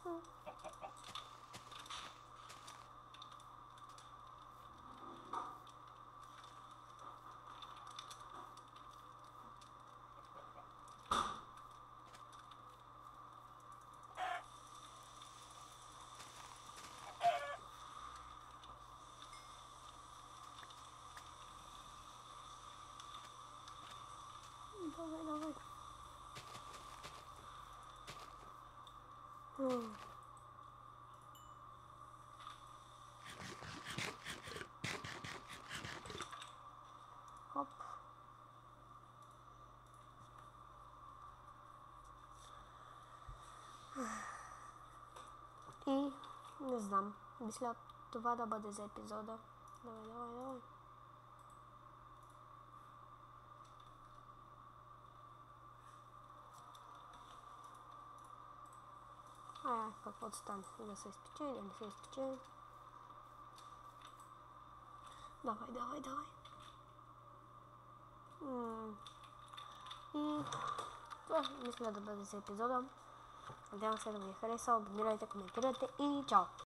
Давай. Хоп. И не знам, мисля това да бъде за епизода. Давай. Каквото стане, да се изпече, да не се изпече. Давай. И това мисля да бъде за епизода. Надявам се да ви е харесал, абонирайте, коментирайте и чао!